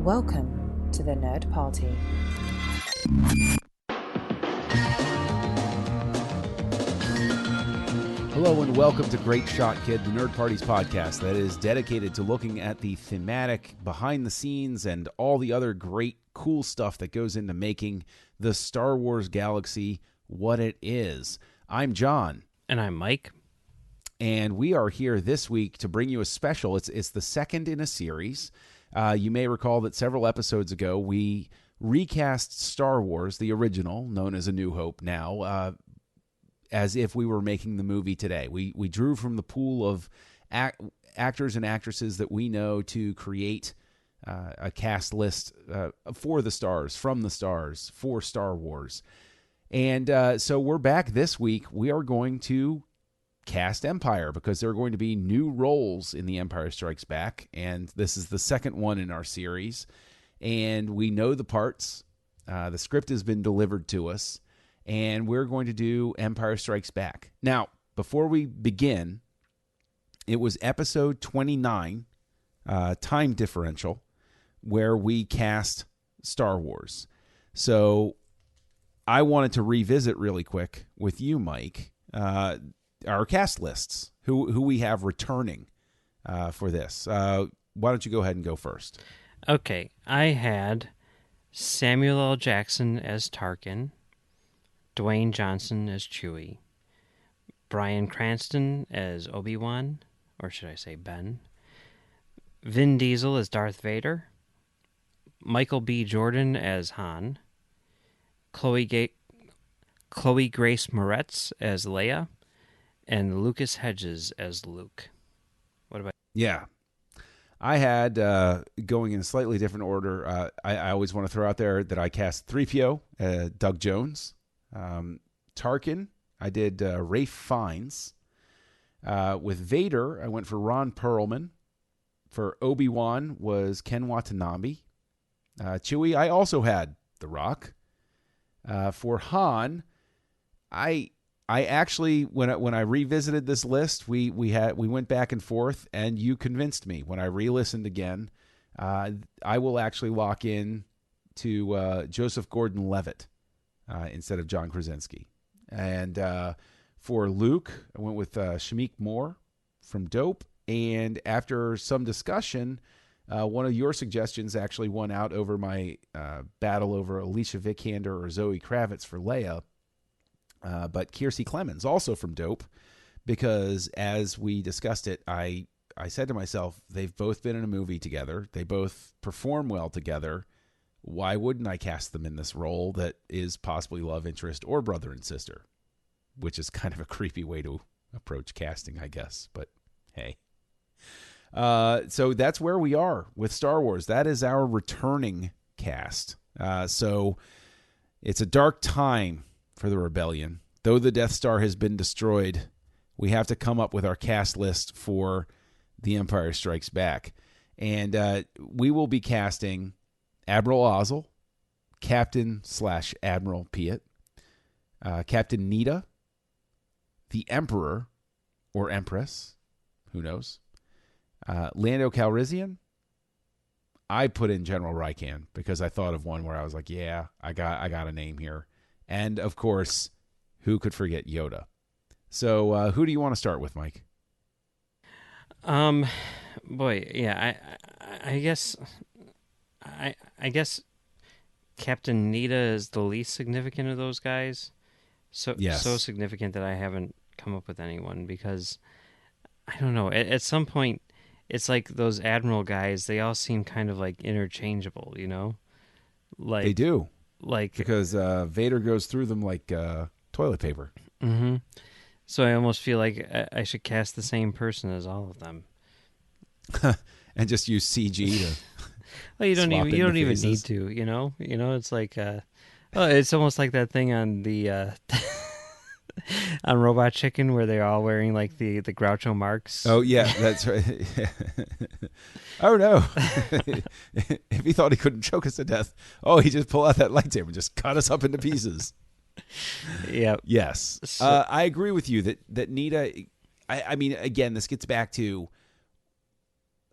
Welcome to the Nerd Party. Hello and welcome to Great Shot Kid, the Nerd Party's podcast that is dedicated to looking at the thematic, behind the scenes, and all the other great, cool stuff that goes into making the Star Wars galaxy what it is. I'm John. And I'm Mike. And we are here this week to bring you a special. It's the second in a series. You may recall that several episodes ago, we recast Star Wars, the original, known as A New Hope now, as if we were making the movie today. We drew from the pool of actors and actresses that we know to create a cast list for the stars, from the stars, for Star Wars. And so we're back this week. We are going to cast Empire because there are going to be new roles in The Empire Strikes Back, and this is the second one in our series. And we know the parts. The script has been delivered to us, and we're going to do Empire Strikes Back. Now, before we begin, it was episode 29, time differential, where we cast Star Wars. So I wanted to revisit really quick with you, Mike, our cast lists, who we have returning for this. Why don't you go ahead and go first? Okay, I had Samuel L. Jackson as Tarkin, Dwayne Johnson as Chewie, Bryan Cranston as Obi-Wan, or should I say Ben, Vin Diesel as Darth Vader, Michael B. Jordan as Han, Chloe Grace Moretz as Leia, and Lucas Hedges as Luke. What about you? Yeah. I had, going in a slightly different order, I always want to throw out there that I cast 3PO, Doug Jones. Tarkin, I did Ralph Fiennes. With Vader, I went for Ron Perlman. For Obi-Wan was Ken Watanabe. Chewie, I also had The Rock. For Han, I actually, when I revisited this list, we went back and forth, and you convinced me. When I re-listened again, I will actually lock in to Joseph Gordon-Levitt instead of John Krasinski. And for Luke, I went with Shamik Moore from Dope. And after some discussion, one of your suggestions actually won out over my battle over Alicia Vikander or Zoe Kravitz for Leia. But Kiersey Clemons, also from Dope, because as we discussed it, I said to myself, they've both been in a movie together. They both perform well together. Why wouldn't I cast them in this role that is possibly love interest or brother and sister? Which is kind of a creepy way to approach casting, I guess. But hey. So that's where we are with Star Wars. That is our returning cast. So it's a dark time for the rebellion. Though the Death Star has been destroyed, we have to come up with our cast list for The Empire Strikes Back. And we will be casting Admiral Ozzel, Captain/Admiral Piet, Captain Nita, the Emperor or Empress, who knows, Lando Calrissian. I put in General Rieekan because I thought of one where I was like, yeah, I got a name here. And, of course, who could forget Yoda? So who do you want to start with, Mike? Boy, yeah, I guess Captain Nita is the least significant of those guys. So significant that I haven't come up with anyone because, I don't know, at some point, it's like those Admiral guys, they all seem kind of like interchangeable, you know? Like they do. Like because Vader goes through them like toilet paper. Mm-hmm. So I almost feel like I should cast the same person as all of them, and just use CG to. Well, you don't even need to. You know. It's like it's almost like that thing on the on Robot Chicken where they're all wearing like the Groucho Marx. Oh yeah, that's right. Oh no! If he thought he couldn't choke us to death, he just pull out that lightsaber and just cut us up into pieces. Yeah. Yes. So, I agree with you that Nita. I mean, again, this gets back to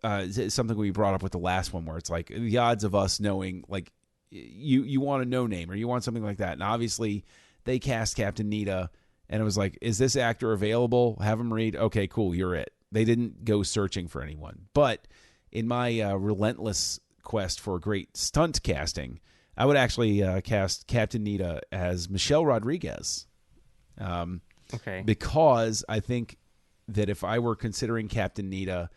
something we brought up with the last one, where it's like the odds of us knowing, like, you want a no name or you want something like that. And obviously they cast Captain Nita, and it was like, is this actor available? Have him read. Okay, cool. You're it. They didn't go searching for anyone. But in my relentless quest for great stunt casting, I would actually cast Captain Nita as Michelle Rodriguez. Okay. Because I think that if I were considering Captain Nita,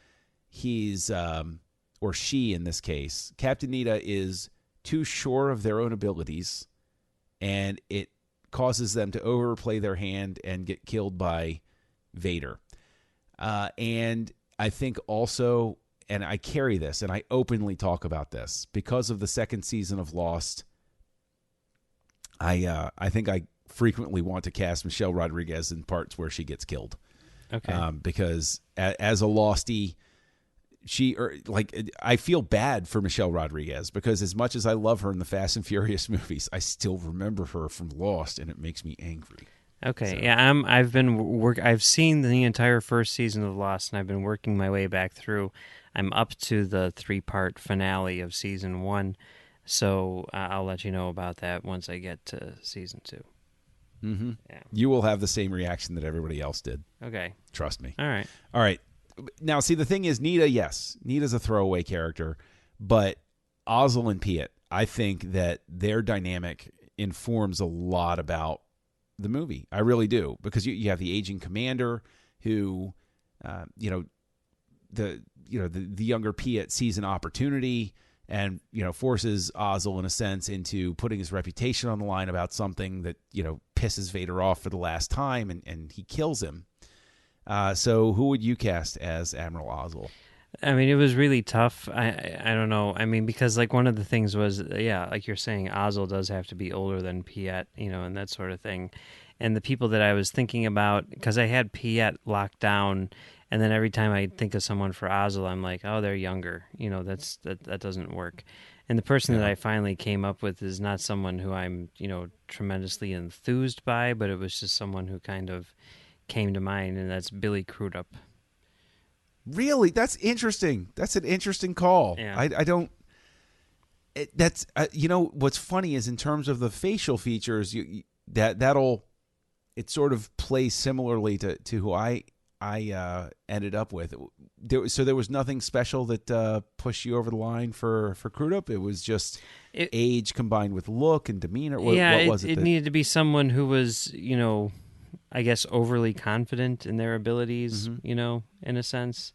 he's, or she in this case, Captain Nita is too sure of their own abilities, and it causes them to overplay their hand and get killed by Vader. And I think also, and I carry this, and I openly talk about this, because of the second season of Lost, I think I frequently want to cast Michelle Rodriguez in parts where she gets killed. Okay. Because as a Lostie, I feel bad for Michelle Rodriguez, because as much as I love her in the Fast and Furious movies, I still remember her from Lost, and it makes me angry. Okay, So. yeah, I've seen the entire first season of Lost, and I've been working my way back through. I'm up to the 3-part finale of season 1, so I'll let you know about that once I get to season 2. Mm-hmm. Yeah. You will have the same reaction that everybody else did. Okay. Trust me. All right. Now, see, the thing is, Nita's a throwaway character, but Ozzel and Piet, I think that their dynamic informs a lot about the movie. I really do, because you have the aging commander who, the younger Piet sees an opportunity and, forces Ozzel in a sense into putting his reputation on the line about something that, pisses Vader off for the last time, and he kills him. So who would you cast as Admiral Ozzel? I mean, it was really tough. I don't know. I mean, because like one of the things was, like you're saying, Ozzel does have to be older than Piet, and that sort of thing. And the people that I was thinking about, because I had Piet locked down, and then every time I think of someone for Ozzel, I'm like, oh, they're younger. That doesn't work. And the person that I finally came up with is not someone who I'm, tremendously enthused by, but it was just someone who kind of came to mind, and that's Billy Crudup. Really? That's interesting. That's an interesting call. Yeah. I don't... that's what's funny is, in terms of the facial features, that'll... It sort of plays similarly to who I ended up with. So there was nothing special that pushed you over the line for Crudup? It was just age combined with look and demeanor? What was it? It needed to be someone who was, I guess, overly confident in their abilities, in a sense.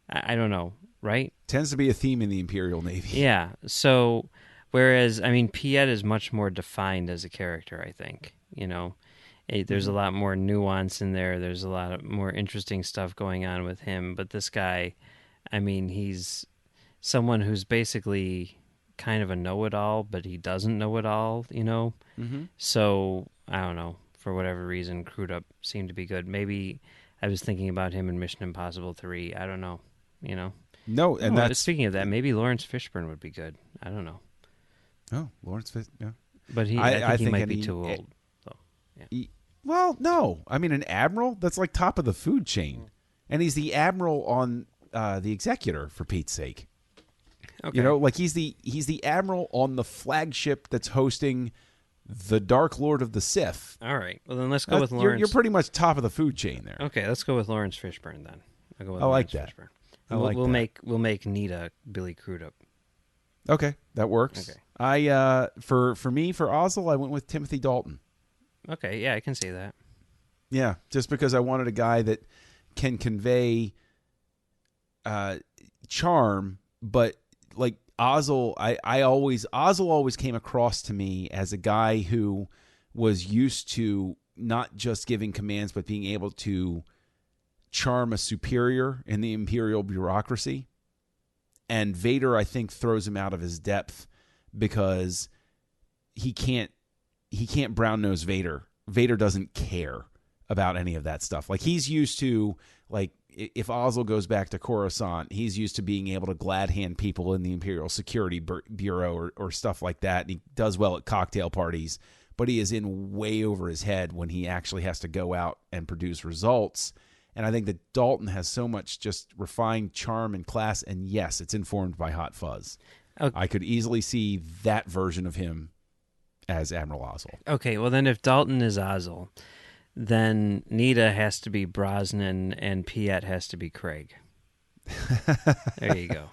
I don't know, right? Tends to be a theme in the Imperial Navy. Yeah. So, whereas, I mean, Piet is much more defined as a character, I think. There's a lot more nuance in there. There's a lot more interesting stuff going on with him. But this guy, I mean, he's someone who's basically kind of a know-it-all, but he doesn't know it all, So, I don't know. For whatever reason, Crudup seemed to be good. Maybe I was thinking about him in Mission Impossible 3. I don't know, No, and that's... Speaking of that, maybe Lawrence Fishburne would be good. I don't know. Oh, Lawrence Fishburne, yeah. But I think he might be too old. Well, no. I mean, an admiral, that's like top of the food chain. And he's the admiral on the Executor, for Pete's sake. Okay. He's the admiral on the flagship that's hosting the Dark Lord of the Sith. All right. Well, then let's go with Lawrence. You're pretty much top of the food chain there. Okay, let's go with Lawrence Fishburne then. I'll go with I like Lawrence that. Fishburne. We'll make Nita Billy Crudup. Okay, that works. Okay. For Ozzel, I went with Timothy Dalton. Okay, yeah, I can see that. Yeah, just because I wanted a guy that can convey charm, but like Ozzel, Ozzel always came across to me as a guy who was used to not just giving commands, but being able to charm a superior in the Imperial bureaucracy. And Vader, I think, throws him out of his depth because he can't brown nose Vader. Vader doesn't care about any of that stuff. Like, he's used to, like, if Ozzel goes back to Coruscant, he's used to being able to glad hand people in the Imperial Security Bureau or stuff like that. And he does well at cocktail parties, but he is in way over his head when he actually has to go out and produce results. And I think that Dalton has so much just refined charm and class. And yes, it's informed by Hot Fuzz. Okay. I could easily see that version of him as Admiral Ozzel. Okay, well then if Dalton is Ozzel, then Nita has to be Brosnan and Piet has to be Craig. There you go.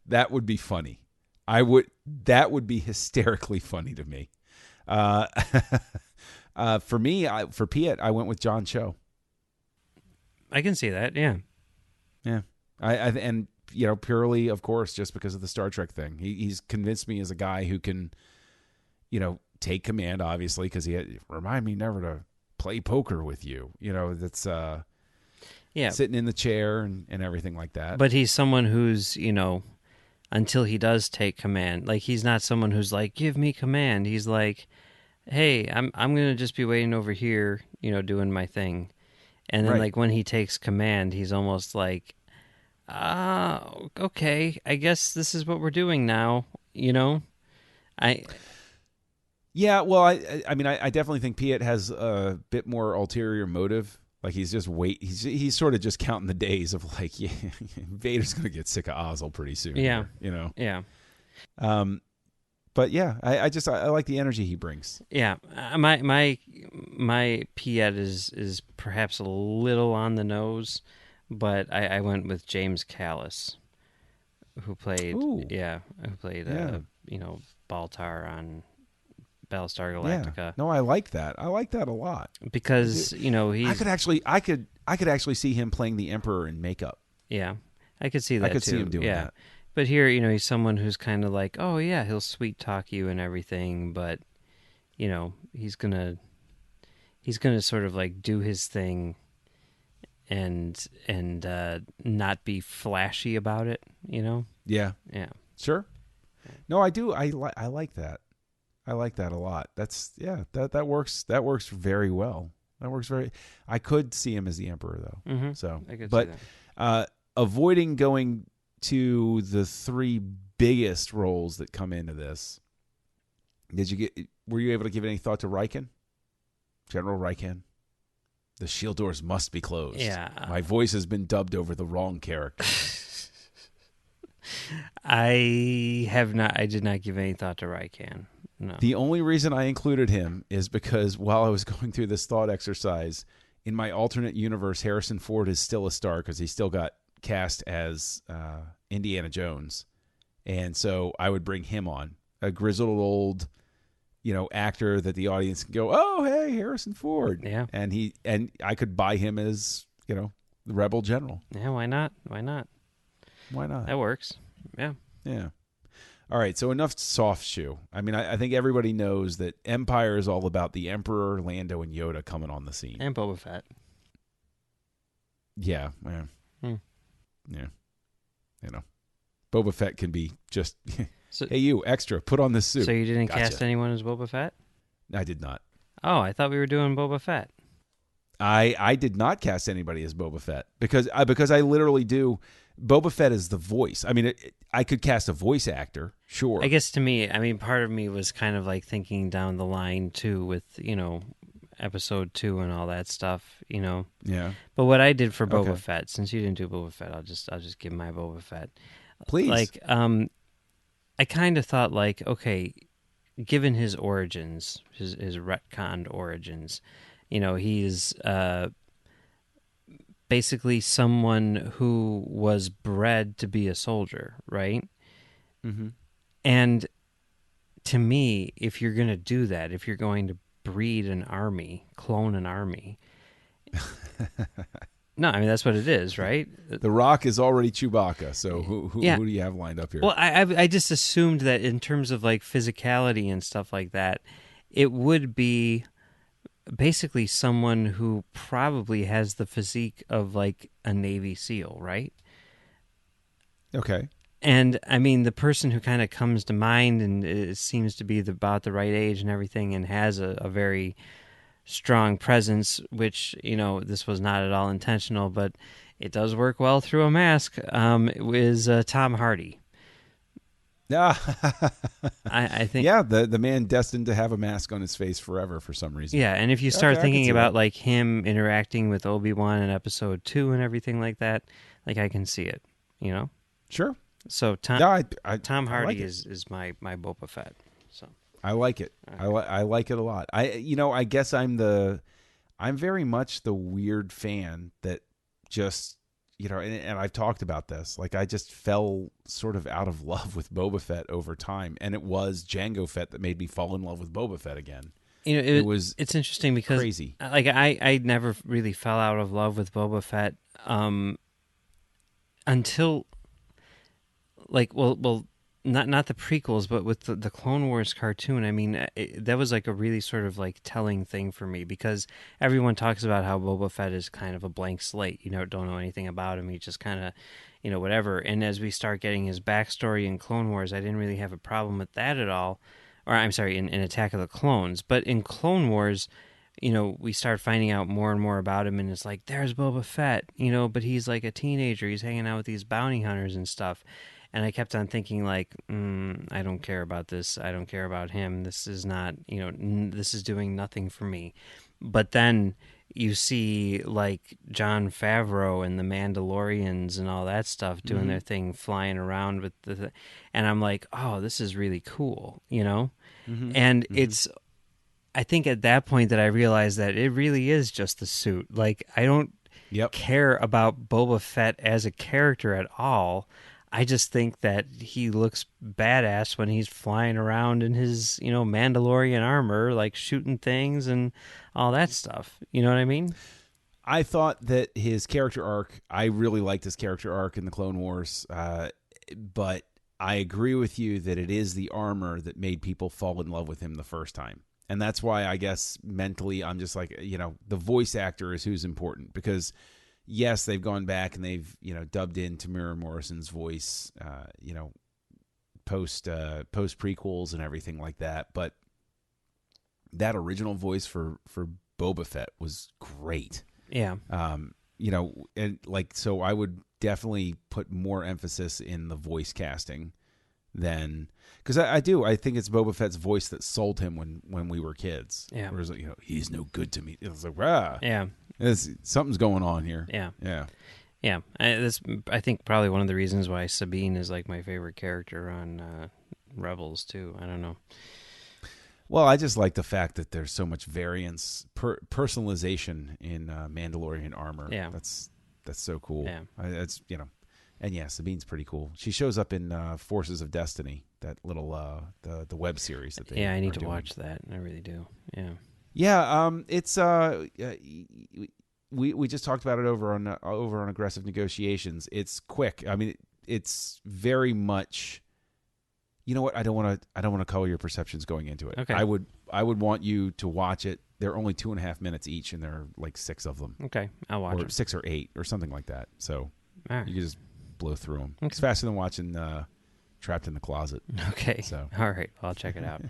That would be funny. That would be hysterically funny to me. For me, for Piet, I went with John Cho. I can see that, yeah. Yeah. And purely, of course, just because of the Star Trek thing. He's convinced me as a guy who can, take command, obviously, because remind me never to play poker with you. That's sitting in the chair and everything like that. But he's someone who's, until he does take command, like he's not someone who's like, give me command. He's like, hey, I'm going to just be waiting over here, doing my thing. And then like when he takes command, he's almost like, okay, I guess this is what we're doing now, Yeah, well, I mean, I definitely think Piet has a bit more ulterior motive. Like he's just he's sort of just counting the days of like, yeah, Vader's going to get sick of Ozzel pretty soon. Yeah, here, Yeah. But yeah, I like the energy he brings. Yeah, my Piet is perhaps a little on the nose, but I went with James Callis, who played Baltar on Battlestar Galactica. Yeah. No, I like that. I like that a lot because he's. I could actually see him playing the Emperor in makeup. Yeah, I could see that. I could too. see him doing that. But here, he's someone who's kind of like, oh yeah, he'll sweet talk you and everything, but he's gonna sort of like do his thing and not be flashy about it, Yeah. Yeah. Sure. No, I do. I like that. I like that a lot. That works. That works very well. I could see him as the Emperor though. Mm-hmm. So, I could see that. Avoiding going to the three biggest roles that come into this. Were you able to give any thought to Riken? General Riken? The shield doors must be closed. Yeah. My voice has been dubbed over the wrong character. I did not give any thought to Riken. No. The only reason I included him is because while I was going through this thought exercise, in my alternate universe, Harrison Ford is still a star because he still got cast as Indiana Jones. And so I would bring him on, a grizzled old, actor that the audience can go, oh, hey, Harrison Ford. Yeah. And I could buy him as, the rebel general. Yeah, why not? Why not? That works. Yeah. Yeah. All right, so enough soft shoe. I mean, I think everybody knows that Empire is all about the Emperor, Lando, and Yoda coming on the scene. And Boba Fett. Yeah. Yeah. Boba Fett can be just, hey, you, extra, put on this suit. So you didn't cast anyone as Boba Fett? I did not. Oh, I thought we were doing Boba Fett. I did not cast anybody as Boba Fett because I literally do. Boba Fett is the voice. I mean, I could cast a voice actor, sure. I guess to me, part of me was kind of like thinking down the line too with, episode 2 and all that stuff, Yeah. But what I did for Boba Fett, since you didn't do Boba Fett, I'll just give my Boba Fett. Please. Like, I kind of thought like, okay, given his origins, his retconned origins, he's basically someone who was bred to be a soldier, right? Mm-hmm. And to me, if you're going to do that, if you're going to breed an army, clone an army, no, that's what it is, right? The Rock is already Chewbacca, so who do you have lined up here? Well, I just assumed that in terms of like physicality and stuff like that, it would be basically someone who probably has the physique of like a Navy SEAL, right? Okay. And the person who kind of comes to mind and it seems to be about the right age and everything and has a very strong presence, which, this was not at all intentional, but it does work well through a mask, is Tom Hardy. I think. Yeah, the man destined to have a mask on his face forever for some reason. Yeah, and if you start Okay, I can thinking see about that. like him interacting with Obi-Wan in Episode 2 and everything like that, like I can see it. You know. Sure. So No, Tom I like Hardy it. is my Boba Fett. So I like it. okay. I like it a lot. I guess I'm very much the weird fan that just, and I've talked about this. Like, I just fell sort of out of love with Boba Fett over time, and it was Jango Fett that made me fall in love with Boba Fett again. It was It's interesting because crazy. like I never really fell out of love with Boba Fett until like well not the prequels, but with the Clone Wars cartoon. I mean, that was like a really sort of like telling thing for me, because everyone talks about how Boba Fett is kind of a blank slate. Don't know anything about him. He just kind of, whatever. And as we start getting his backstory in Clone Wars, I didn't really have a problem with that at all. Or I'm sorry, in Attack of the Clones. But in Clone Wars, we start finding out more and more about him, and it's like, there's Boba Fett, but he's like a teenager. He's hanging out with these bounty hunters and stuff. And I kept on thinking, like, I don't care about this. I don't care about him. This is not, this is doing nothing for me. But then you see, like, Jon Favreau and the Mandalorians and all that stuff doing their thing, flying around with and I'm like, oh, this is really cool, And it's, I think at that point that I realized that it really is just the suit. Like, I don't care about Boba Fett as a character at all. I just think that he looks badass when he's flying around in his, Mandalorian armor, like shooting things and all that stuff. You know what I mean? I thought that his character arc, I really liked his character arc in the Clone Wars, but I agree with you that it is the armor that made people fall in love with him the first time. And that's why I guess mentally I'm just like, the voice actor is who's important, because yes, they've gone back and they've, dubbed in Tamara Morrison's voice, post prequels and everything like that. But that original voice for Boba Fett was great. Yeah. And like, so I would definitely put more emphasis in the voice casting than, because I think it's Boba Fett's voice that sold him when we were kids. Yeah. Whereas, he's no good to me. It was like, rah. Yeah. Something's going on here. Yeah. Yeah. Yeah. That's, I think, probably one of the reasons why Sabine is like my favorite character on Rebels too. I don't know. Well, I just like the fact that there's so much variance, personalization in Mandalorian armor. Yeah. That's so cool. Yeah. That's, and yeah, Sabine's pretty cool. She shows up in Forces of Destiny, that little the web series that they. Yeah, I need are to doing. watch that. I really do. Yeah. Yeah, it's we just talked about it over on Aggressive Negotiations. It's quick. I mean, it's very much. You know what? I don't want to color your perceptions going into it. Okay. I would want you to watch it. They're only 2.5 minutes each, and there are like 6 of them. Okay, I'll watch or it. 6 or 8 or something like that. So All right. you can just blow through them. Okay. It's faster than watching Trapped in the Closet. Okay. So All right, I'll check it out.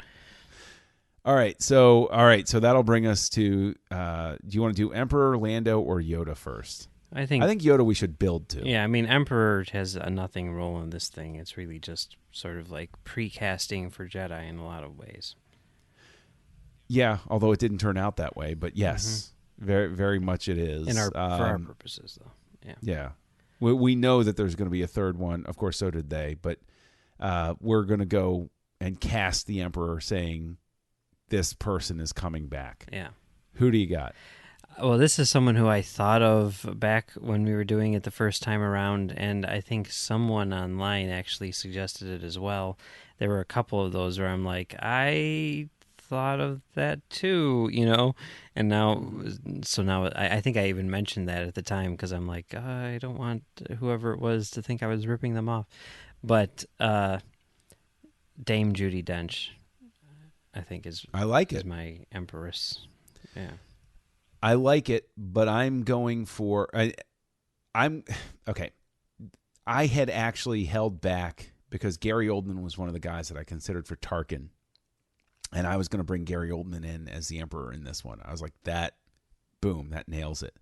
All right, so that'll bring us to. Do you want to do Emperor, Lando, or Yoda first? I think Yoda we should build to. Yeah, I mean, Emperor has a nothing role in this thing. It's really just sort of like pre-casting for Jedi in a lot of ways. Yeah, although it didn't turn out that way, but yes, very very much it is. For our purposes, though. Yeah. Yeah, we know that there's going to be a third one. Of course, so did they. But we're going to go and cast the Emperor, saying this person is coming back. Yeah. Who do you got? Well, this is someone who I thought of back when we were doing it the first time around, and I think someone online actually suggested it as well. There were a couple of those where I'm like, I thought of that too, and now I think I even mentioned that at the time, because I'm like, I don't want whoever it was to think I was ripping them off. But Dame Judi Dench, I think is my Empress. Yeah. I like it, but I'm going for I'm okay. I had actually held back because Gary Oldman was one of the guys that I considered for Tarkin, and I was going to bring Gary Oldman in as the Emperor in this one. I was like, that nails it.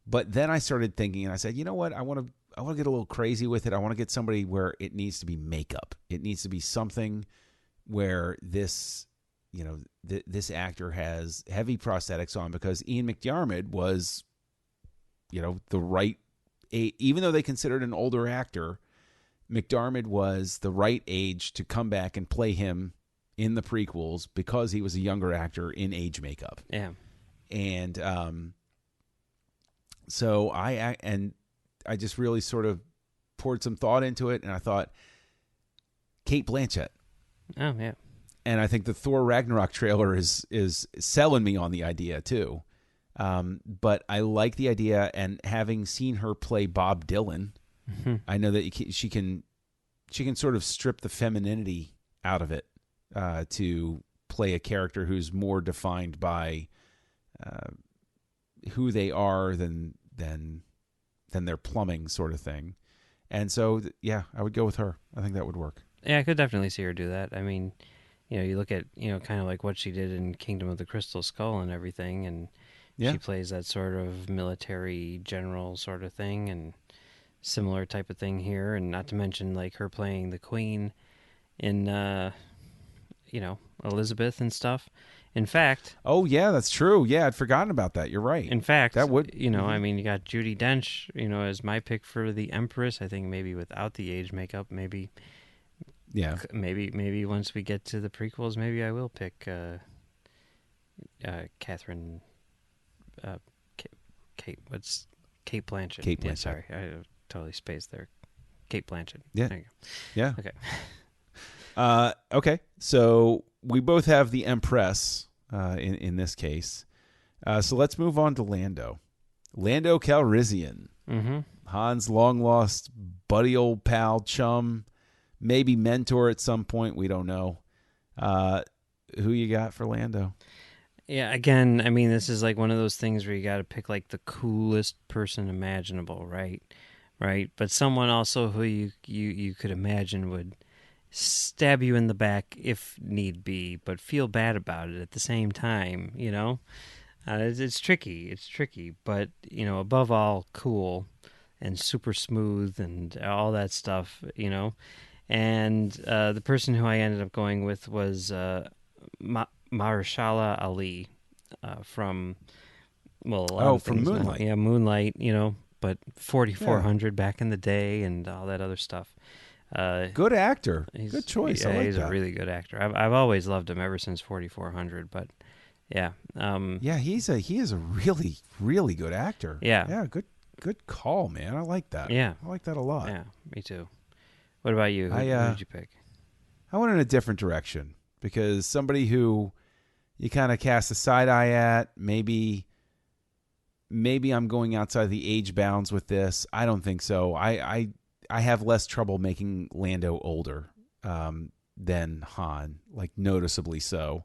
But then I started thinking, and I said, you know what? I want get a little crazy with it. I want to get somebody where it needs to be makeup. It needs to be something where this, this actor has heavy prosthetics on, because Ian McDiarmid was, the right, even though they considered an older actor, McDiarmid was the right age to come back and play him in the prequels because he was a younger actor in age makeup. Yeah. And so I just really sort of poured some thought into it, and I thought, Cate Blanchett. Oh, yeah. And I think the Thor Ragnarok trailer is selling me on the idea too. But I like the idea, and having seen her play Bob Dylan, I know that she can sort of strip the femininity out of it to play a character who's more defined by who they are than their plumbing sort of thing. And so, I would go with her. I think that would work. Yeah, I could definitely see her do that. I mean, you look at, kind of like what she did in Kingdom of the Crystal Skull and everything, and she plays that sort of military general sort of thing, and similar type of thing here, and not to mention like her playing the Queen in, Elizabeth and stuff. In fact... Oh, yeah, that's true. Yeah, I'd forgotten about that. You're right. In fact, that would... I mean, you got Judi Dench, as my pick for the Empress. I think maybe without the age makeup, maybe... Yeah. Maybe once we get to the prequels, maybe I will pick Catherine... Cate Blanchett. Cate Blanchett. Yeah, sorry, I totally spaced there. Cate Blanchett. Yeah. There you go. Yeah. Okay. Okay. So we both have the Empress in this case. So let's move on to Lando. Lando Calrissian. Mm-hmm. Han's long lost buddy, old pal, chum, maybe mentor at some point. We don't know. Who you got for Lando? Yeah, again, I mean, this is like one of those things where you got to pick like the coolest person imaginable, right? Right, but someone also who you could imagine would stab you in the back if need be, but feel bad about it at the same time. It's tricky, but above all, cool and super smooth and all that stuff. And the person who I ended up going with was Mahershala Ali from a lot of from things Moonlight. Now. Yeah, Moonlight. But 4400 back in the day and all that other stuff. Good actor. Good choice. Yeah, I like he's that. a really good actor. I've always loved him ever since 4400. But yeah, he is a really, really good actor. Yeah, good call, man. I like that. Yeah, I like that a lot. Yeah, me too. What about you? Who did you pick? I went in a different direction, because somebody who you kind of cast a side eye at, maybe I'm going outside the age bounds with this. I don't think so. I have less trouble making Lando older than Han, like noticeably so,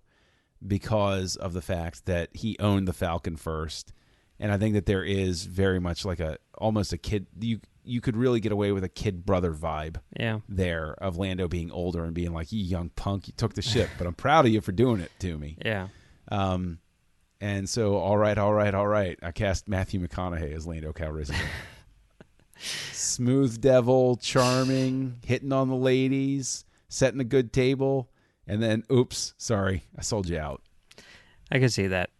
because of the fact that he owned the Falcon first. And I think that there is very much like almost a kid. You could really get away with a kid brother vibe there of Lando being older and being like, you young punk, you took the ship, but I'm proud of you for doing it to me. Yeah. And so, all right. I cast Matthew McConaughey as Lando Calrissian. Smooth devil, charming, hitting on the ladies, setting a good table, and then, oops, sorry, I sold you out. I could see that.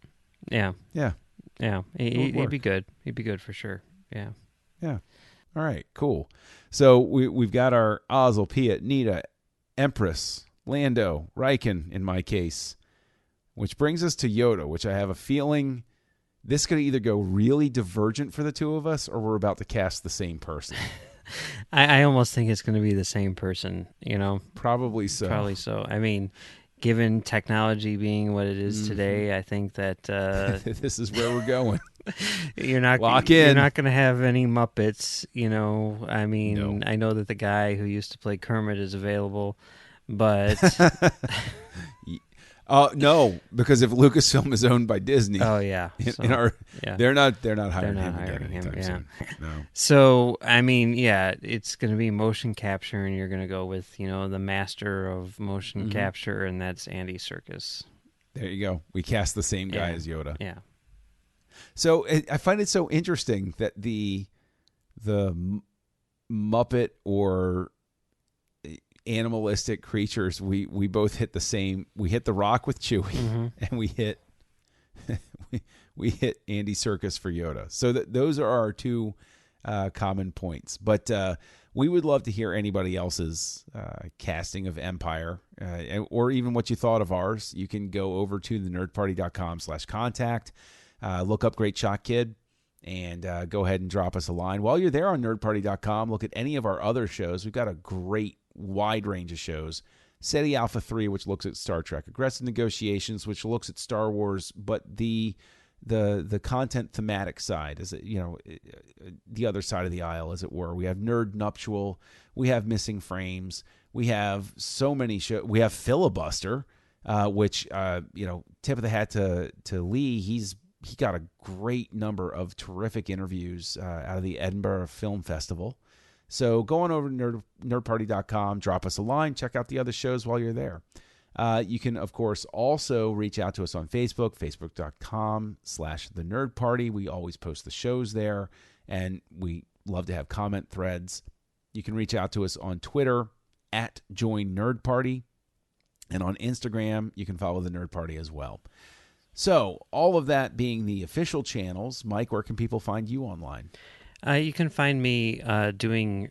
Yeah. Yeah. Yeah. He'd be good. He'd be good for sure. Yeah. Yeah. All right, cool. So we've got our Ozzel, Piet, Nita, Empress, Lando, Riken in my case, which brings us to Yoda, which I have a feeling this could either go really divergent for the two of us, or we're about to cast the same person. I almost think it's going to be the same person, Probably so. Probably so. I mean, given technology being what it is today, I think that this is where we're going. You're not Lock in. You're not going to have any Muppets, I mean, No. I know that the guy who used to play Kermit is available, but no, because if Lucasfilm is owned by Disney, they're not hiring him anytime soon. No. So I mean, it's going to be motion capture, and you're going to go with the master of motion capture, and that's Andy Serkis. There you go. We cast the same guy as Yoda. Yeah. So I find it so interesting that the Muppet or animalistic creatures, we both hit the same. We hit the Rock with Chewie, and we hit we hit Andy Serkis for Yoda. So those are our two common points. But we would love to hear anybody else's casting of Empire, or even what you thought of ours. You can go over to thenerdparty.com/contact, look up Great Shot Kid, and go ahead and drop us a line. While you're there on nerdparty.com, look at any of our other shows. We've got a great wide range of shows. SETI Alpha 3, which looks at Star Trek. Aggressive Negotiations, which looks at Star Wars, but the content thematic side, is it, the other side of the aisle, as it were. We have Nerd Nuptial. We have Missing Frames. We have so many shows. We have Filibuster, which tip of the hat to Lee. He got a great number of terrific interviews out of the Edinburgh Film Festival. So go on over to nerdparty.com, drop us a line, check out the other shows while you're there. You can, of course, also reach out to us on Facebook, facebook.com/thenerdparty. We always post the shows there, and we love to have comment threads. You can reach out to us on Twitter @JoinNerdParty, and on Instagram, you can follow the Nerd Party as well. So all of that being the official channels, Mike, where can people find you online? You can find me doing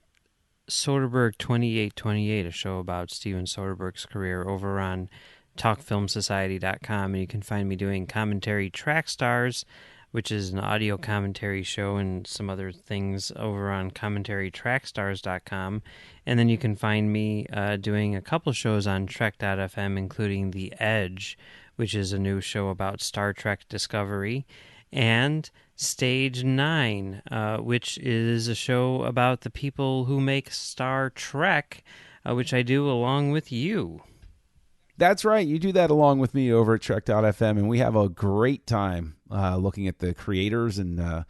Soderbergh 2828, a show about Steven Soderbergh's career, over on talkfilmsociety.com, and you can find me doing Commentary Track Stars, which is an audio commentary show, and some other things over on commentarytrackstars.com. And then you can find me doing a couple shows on Trek.fm, including The Edge, which is a new show about Star Trek Discovery, and Stage 9, which is a show about the people who make Star Trek, which I do along with you. That's right. You do that along with me over at Trek.fm, and we have a great time looking at the creators and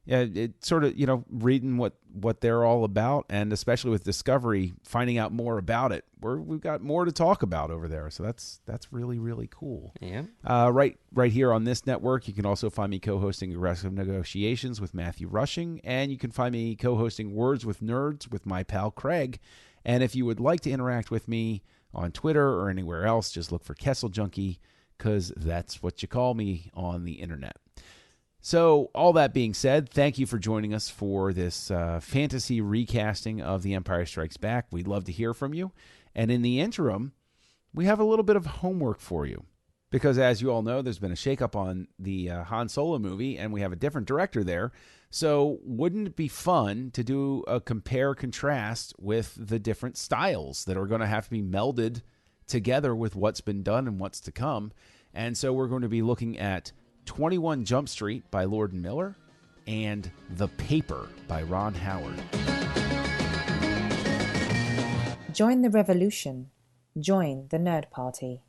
it sort of, reading what they're all about, and especially with Discovery, finding out more about it. We've got more to talk about over there, so that's really, really cool. Yeah. Right here on this network, you can also find me co-hosting Aggressive Negotiations with Matthew Rushing, and you can find me co-hosting Words with Nerds with my pal Craig. And if you would like to interact with me on Twitter or anywhere else, just look for Kessel Junkie, because that's what you call me on the internet. So all that being said, thank you for joining us for this fantasy recasting of The Empire Strikes Back. We'd love to hear from you. And in the interim, we have a little bit of homework for you. Because as you all know, there's been a shakeup on the Han Solo movie, and we have a different director there. So wouldn't it be fun to do a compare-contrast with the different styles that are going to have to be melded together with what's been done and what's to come? And so we're going to be looking at 21 Jump Street by Lord and Miller and The Paper by Ron Howard. Join the revolution. Join the Nerd Party.